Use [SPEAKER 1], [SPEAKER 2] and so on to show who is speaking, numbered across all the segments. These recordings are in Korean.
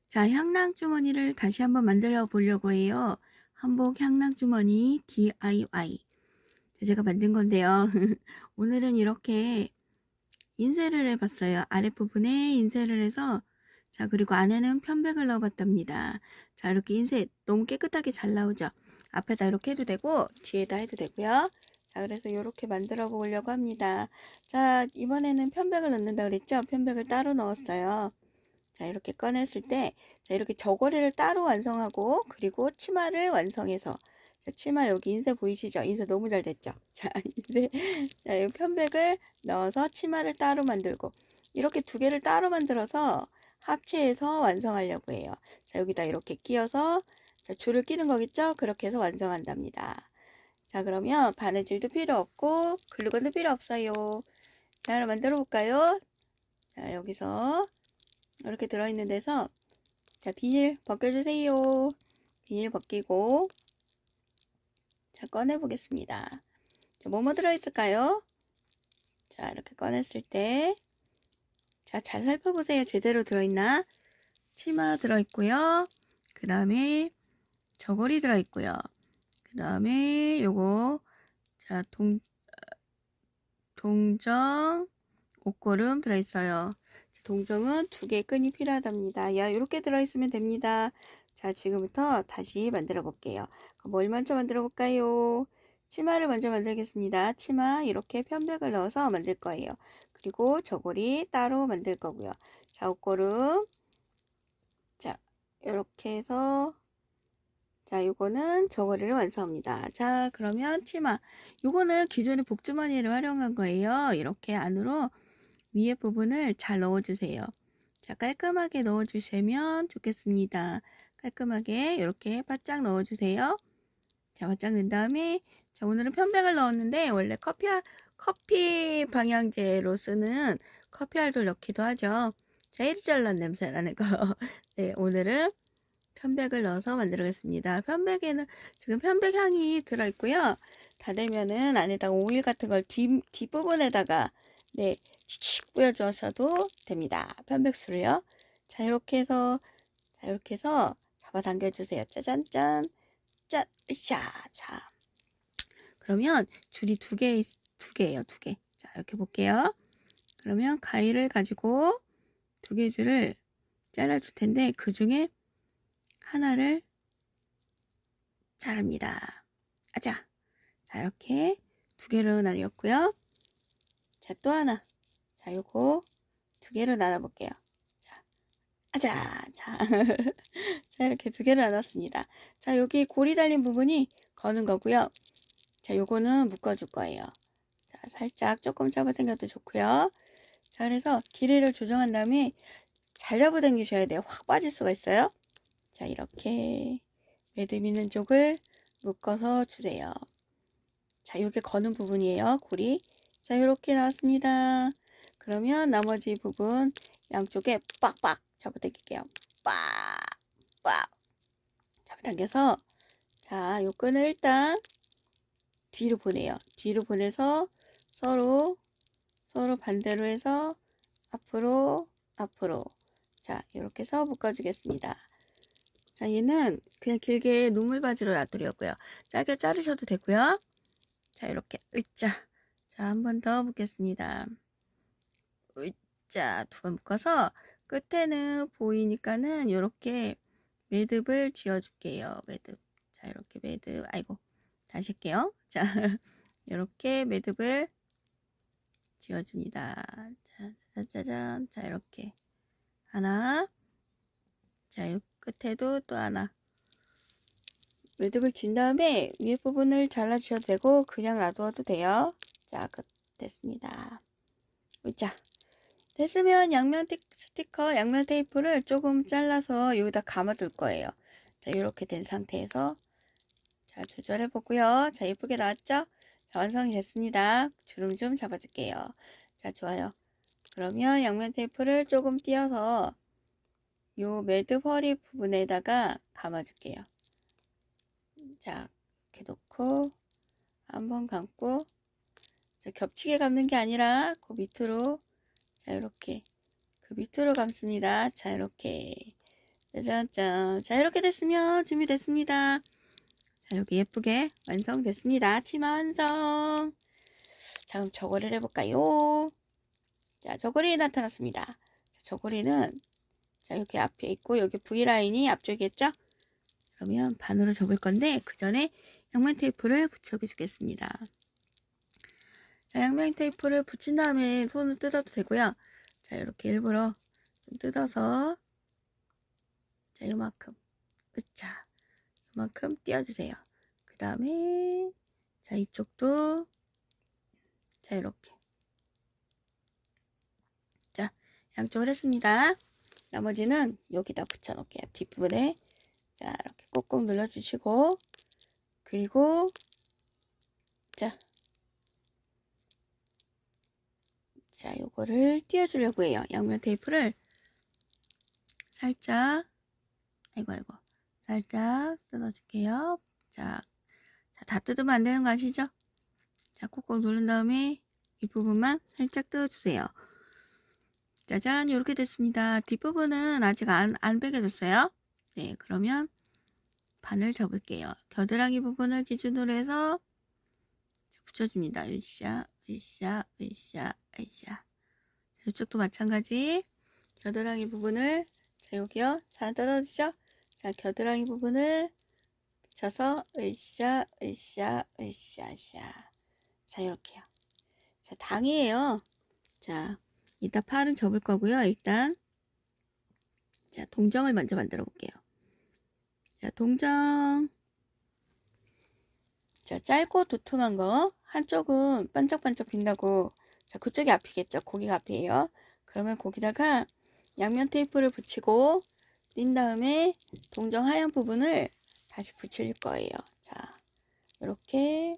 [SPEAKER 1] 자, 향락 주머니를 다시 한번 만들어 보려고 해요. 한복 향락 주머니 DIY. 제가 만든 건데요. 오늘은 이렇게 인쇄를 해봤어요. 아랫부분에 인쇄를 해서, 자, 그리고 안에는 편백을 넣어봤답니다. 자, 이렇게 인쇄 너무 깨끗하게 잘 나오죠. 앞에다 이렇게 해도 되고 뒤에다 해도 되고요. 자, 그래서 이렇게 만들어 보려고 합니다. 자, 이번에는 편백을 넣는다 그랬죠. 편백을 따로 넣었어요. 자, 이렇게 꺼냈을 때, 자, 이렇게 저고리를 따로 완성하고, 그리고 치마를 완성해서, 자, 치마 여기 인쇄 보이시죠? 인쇄 너무 잘 됐죠? 자, 인쇄, 자, 이 편백을 넣어서 치마를 따로 만들고, 이렇게 두 개를 따로 만들어서 합체해서 완성하려고 해요. 자, 여기다 이렇게 끼워서, 자, 줄을 끼는 거겠죠? 그렇게 해서 완성한답니다. 자, 그러면 바느질도 필요 없고, 글루건도 필요 없어요. 자, 그럼 만들어 볼까요? 자, 여기서, 이렇게 들어있는 데서 자, 비닐 벗겨주세요. 비닐 벗기고 자, 꺼내보겠습니다. 자, 뭐뭐 들어있을까요? 자, 이렇게 꺼냈을 때 자, 잘 살펴보세요. 제대로 들어있나? 치마 들어있고요. 그 다음에 저고리 들어있고요. 그 다음에 요거 자, 동정 옷고름 들어있어요. 동정은 두 개 끈이 필요하답니다. 야, 이렇게 들어있으면 됩니다. 자, 지금부터 다시 만들어 볼게요. 뭘 먼저 만들어 볼까요? 치마를 먼저 만들겠습니다. 치마 이렇게 편백을 넣어서 만들 거예요. 그리고 저고리 따로 만들 거고요. 자, 옷고름. 자, 이렇게 해서 자, 요거는 저고리를 완성합니다. 자, 그러면 치마. 요거는 기존의 복주머니를 활용한 거예요. 이렇게 안으로 위에 부분을 잘 넣어주세요. 자, 깔끔하게 넣어주시면 좋겠습니다. 깔끔하게 이렇게 바짝 넣어주세요. 자, 바짝 넣은 다음에 자, 오늘은 편백을 넣었는데 원래 커피 방향제로 쓰는 커피알도 넣기도 하죠. 자, 이리잘란 냄새 나는 거. 네, 오늘은 편백을 넣어서 만들겠습니다. 편백에는 지금 편백 향이 들어있고요. 다 되면은 안에다가 오일 같은 걸 뒷부분에다가 네, 치칙 뿌려주셔도 됩니다. 편백수를요. 자, 이렇게 해서 잡아당겨 주세요. 짜잔짠. 짠, 으쌰. 자, 그러면 줄이 두 개예요. 두 개. 자, 이렇게 볼게요. 그러면 가위를 가지고 두 개 줄을 잘라줄 텐데 그 중에 하나를 자릅니다. 아자. 자, 이렇게 두 개로 나뉘었고요. 자, 또 하나. 자, 요거 두 개로 나눠볼게요. 자, 아자. 자, 자, 이렇게 두 개를 나눴습니다. 자, 여기 고리 달린 부분이 거는 거고요. 자, 요거는 묶어줄 거예요. 자, 살짝 조금 잡아당겨도 좋고요. 자, 그래서 길이를 조정한 다음에 잘 잡아당기셔야 돼요. 확 빠질 수가 있어요. 자, 이렇게 매듭 있는 쪽을 묶어서 주세요. 자, 요게 거는 부분이에요. 고리. 자, 이렇게 나왔습니다. 그러면 나머지 부분 양쪽에 빡빡 잡아당길게요. 빡빡 잡아당겨서 자, 요 끈을 일단 뒤로 보내요. 뒤로 보내서 서로 반대로 해서 앞으로 자, 이렇게 해서 묶어주겠습니다. 자, 얘는 그냥 길게 눈물바지로 놔두려고요. 짧게 자르셔도 되고요. 자, 이렇게 으짜. 자, 한 번 더 묶겠습니다. 으짜. 두 번 묶어서 끝에는 보이니까는 이렇게 매듭을 지어줄게요. 매듭. 자, 이렇게 매듭. 아이고. 다시 할게요. 자, 이렇게 매듭을 지어줍니다. 자, 짜자잔. 자, 이렇게. 하나. 자, 이 끝에도 또 하나. 매듭을 진 다음에 위에 부분을 잘라주셔도 되고 그냥 놔두어도 돼요. 자, 됐습니다. 자, 됐으면 양면 스티커, 양면 테이프를 조금 잘라서 여기다 감아둘 거예요. 자, 이렇게 된 상태에서 자, 조절해 보고요. 자, 예쁘게 나왔죠? 자, 완성이 됐습니다. 주름 좀 잡아줄게요. 자, 좋아요. 그러면 양면 테이프를 조금 띄어서 요 매듭 허리 부분에다가 감아줄게요. 자, 이렇게 놓고 한번 감고 자, 겹치게 감는 게 아니라 그 밑으로 자, 이렇게 그 밑으로 감습니다. 자, 이렇게 짜잔짠. 자, 이렇게 됐으면 준비됐습니다. 자, 여기 예쁘게 완성됐습니다. 치마 완성. 자, 그럼 저고리를 해볼까요? 자, 저고리 나타났습니다. 자, 저고리는 자, 여기 앞에 있고 여기 V라인이 앞쪽이겠죠? 그러면 반으로 접을 건데 그 전에 양면 테이프를 붙여 주겠습니다. 자, 양면 테이프를 붙인 다음에 손을 뜯어도 되고요. 자, 이렇게 일부러 좀 뜯어서 자, 요만큼 으차 요만큼 띄워주세요. 그 다음에 자, 이쪽도 자, 이렇게 자, 양쪽을 했습니다. 나머지는 여기다 붙여 놓을게요. 뒷부분에 자, 이렇게 꾹꾹 눌러주시고 그리고 자, 요거를 띄워주려고 해요. 양면 테이프를 살짝 아이고 살짝 뜯어줄게요. 자, 다 뜯으면 안 되는 거 아시죠? 자, 꾹꾹 누른 다음에 이 부분만 살짝 뜯어주세요. 짜잔, 이렇게 됐습니다. 뒷부분은 아직 안 베겨졌어요. 네, 그러면 반을 접을게요. 겨드랑이 부분을 기준으로 해서 붙여줍니다. 으쌰, 으쌰, 으쌰, 으쌰. 이쪽도 마찬가지. 겨드랑이 부분을 자, 여기요. 잘 떨어지죠? 자, 겨드랑이 부분을 붙여서 으쌰, 으쌰, 으쌰, 으쌰. 자, 이렇게요. 자, 당이에요. 자, 이따 팔은 접을 거고요. 일단 자, 동정을 먼저 만들어 볼게요. 자, 동정. 자, 짧고 두툼한 거 한쪽은 반짝반짝 빛나고 자, 그쪽이 앞이겠죠. 고기가 앞이에요. 그러면 거기다가 양면 테이프를 붙이고 띈 다음에 동정 하얀 부분을 다시 붙일 거예요. 자, 이렇게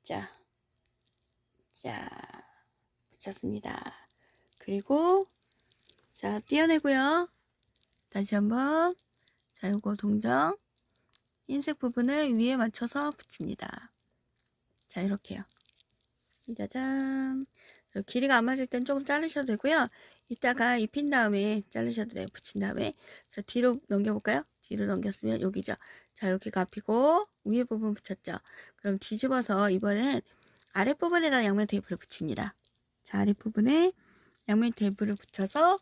[SPEAKER 1] 자, 붙였습니다. 그리고 자, 띄어내고요. 다시 한번 자, 요거 동정 흰색 부분을 위에 맞춰서 붙입니다. 자, 이렇게요. 짜잔. 길이가 안 맞을 땐 조금 자르셔도 되고요. 이따가 입힌 다음에 자르셔도 돼요. 붙인 다음에. 자, 뒤로 넘겨볼까요? 뒤로 넘겼으면 여기죠. 자, 여기가 앞이고 위에 부분 붙였죠. 그럼 뒤집어서 이번엔 아랫부분에다 양면 테이프를 붙입니다. 자, 아랫부분에 양면 테이프를 붙여서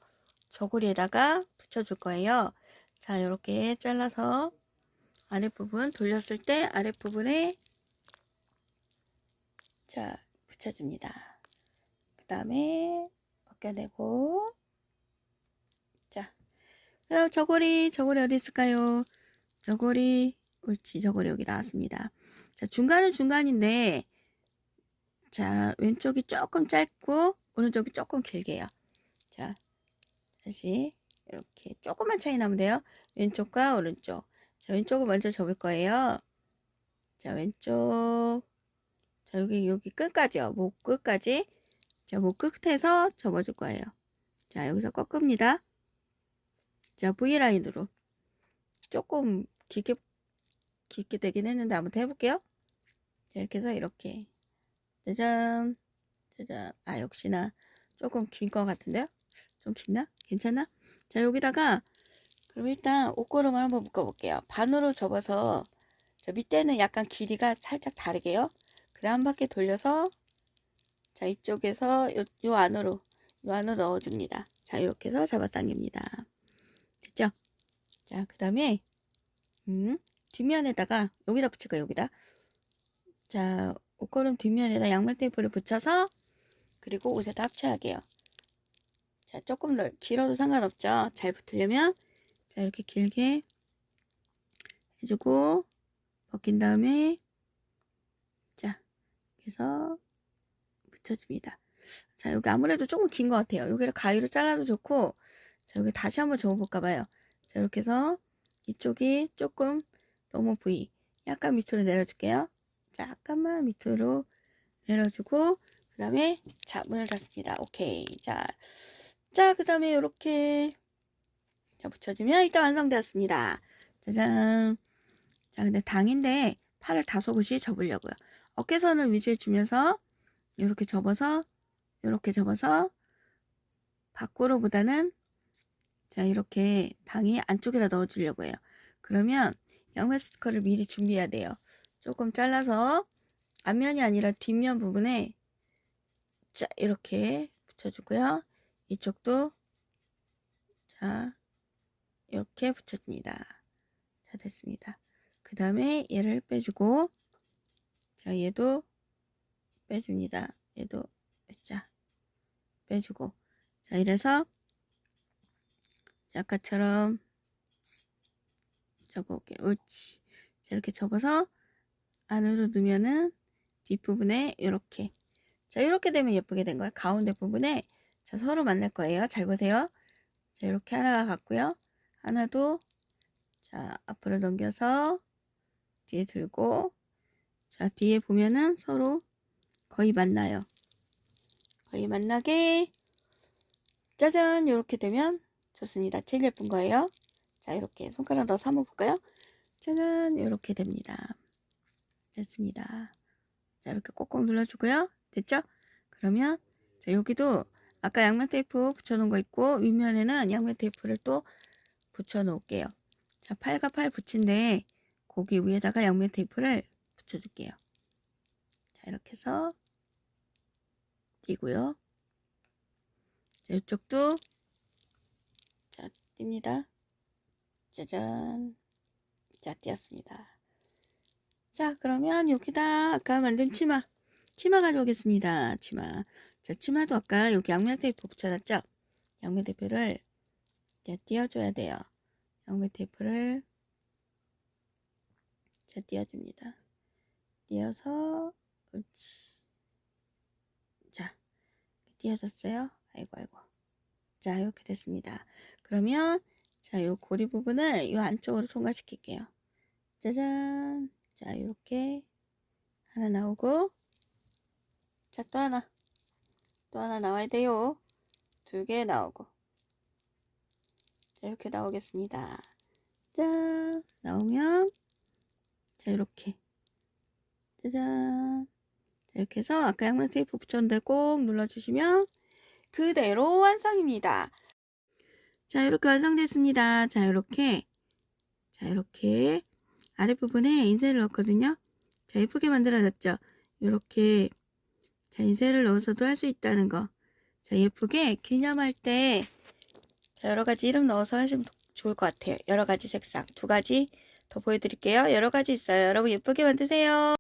[SPEAKER 1] 저고리에다가 붙여줄 거예요. 자, 이렇게 잘라서 아랫부분 돌렸을 때 아랫부분에 자, 붙여줍니다. 그 다음에 벗겨내고 자, 그다음 저고리 어디 있을까요? 저고리 옳지, 저고리 여기 나왔습니다. 자, 중간은 중간인데 자, 왼쪽이 조금 짧고 오른쪽이 조금 길게요. 자, 다시 이렇게 조금만 차이 나면 돼요. 왼쪽과 오른쪽. 자, 왼쪽을 먼저 접을 거예요. 자, 왼쪽 자, 여기 끝까지요. 목 끝까지. 자, 목 끝에서 접어줄 거예요. 자, 여기서 꺾습니다. 자, V라인으로. 조금 깊게 되긴 했는데 한번 해볼게요. 자, 이렇게 해서 이렇게. 짜잔. 짜잔. 아, 역시나 조금 긴 것 같은데요? 좀 긴나? 괜찮나? 자, 여기다가 그럼 일단 옷걸음을 한번 묶어볼게요. 반으로 접어서 자, 밑에는 약간 길이가 살짝 다르게요. 그 다음 한 바퀴 돌려서 자, 이쪽에서 요 안으로 넣어줍니다. 자, 이렇게 해서 잡아당깁니다. 됐죠? 자, 그 다음에 뒷면에다가 여기다 붙일 거예요. 여기다. 자, 옷걸음 뒷면에다 양면 테이프를 붙여서 그리고 옷에다 합체하게요. 자, 조금 더 길어도 상관없죠. 잘 붙으려면 자, 이렇게 길게 해주고 벗긴 다음에 자, 그래서 붙여줍니다. 자, 여기 아무래도 조금 긴 것 같아요. 여기를 가위로 잘라도 좋고 자, 여기 다시 한번 접어볼까 봐요. 자, 이렇게 해서 이쪽이 조금 너무 V 약간 밑으로 내려줄게요. 자, 약간만 밑으로 내려주고 그 다음에 자, 문을 닫습니다. 오케이. 자, 그 다음에 이렇게 자, 붙여주면 일단 완성되었습니다. 짜잔. 자, 근데 당인데 팔을 다소곳이 접으려고요. 어깨선을 위주해 주면서 이렇게 접어서 밖으로보다는 자, 이렇게 당이 안쪽에다 넣어주려고 해요. 그러면 양면 스티커를 미리 준비해야 돼요. 조금 잘라서 앞면이 아니라 뒷면 부분에 자, 이렇게 붙여주고요. 이쪽도 자, 이렇게 붙여줍니다. 자, 됐습니다. 그 다음에 얘를 빼주고, 자, 얘도 빼줍니다. 얘도 자, 빼주고. 자, 이래서 자, 아까처럼 접어볼게요. 옳지. 자, 이렇게 접어서 안으로 넣으면은 뒷부분에 이렇게. 자, 이렇게 되면 예쁘게 된 거예요. 가운데 부분에 자, 서로 만날 거예요. 잘 보세요. 자, 이렇게 하나가 같고요. 하나도 자, 앞으로 넘겨서 뒤에 들고, 자, 뒤에 보면은 서로 거의 만나요. 거의 만나게, 짜잔! 이렇게 되면 좋습니다. 제일 예쁜 거예요. 자, 이렇게 손가락 넣어서 한번 볼까요? 짜잔! 이렇게 됩니다. 됐습니다. 자, 이렇게 꼭꼭 눌러주고요. 됐죠? 그러면, 자, 여기도 아까 양면 테이프 붙여놓은 거 있고, 윗면에는 양면 테이프를 또 붙여놓을게요. 자, 팔과 팔 붙인데, 거기 위에다가 양면 테이프를 붙여줄게요. 자, 이렇게 해서 띄고요. 자, 이쪽도 자, 띱니다. 짜잔. 자, 띄었습니다. 자, 그러면 여기다 아까 만든 치마 가져오겠습니다. 치마. 자, 치마도 아까 여기 양면 테이프 붙여놨죠? 양면 테이프를 자, 띄워줘야 돼요. 양면 테이프를 자, 띄워줍니다. 띄어서 옳지. 자, 띄어졌어요. 아이고 아이고. 자, 이렇게 됐습니다. 그러면 자, 요 고리 부분을 요 안쪽으로 통과시킬게요. 짜잔. 자, 이렇게 하나 나오고, 자, 또 하나 나와야 돼요. 2개 나오고, 자, 이렇게 나오겠습니다. 짠. 나오면 자, 이렇게 짜잔. 자, 이렇게 해서 아까 양면 테이프 붙였는데 꼭 눌러주시면 그대로 완성입니다. 자, 이렇게 완성됐습니다. 자, 이렇게 아랫부분에 인쇄를 넣었거든요. 자, 예쁘게 만들어졌죠? 이렇게 자, 인쇄를 넣어서도 할 수 있다는 거. 자, 예쁘게 기념할 때 자, 여러 가지 이름 넣어서 하시면 좋을 것 같아요. 여러 가지 색상 2가지 더 보여드릴게요. 여러 가지 있어요. 여러분 예쁘게 만드세요.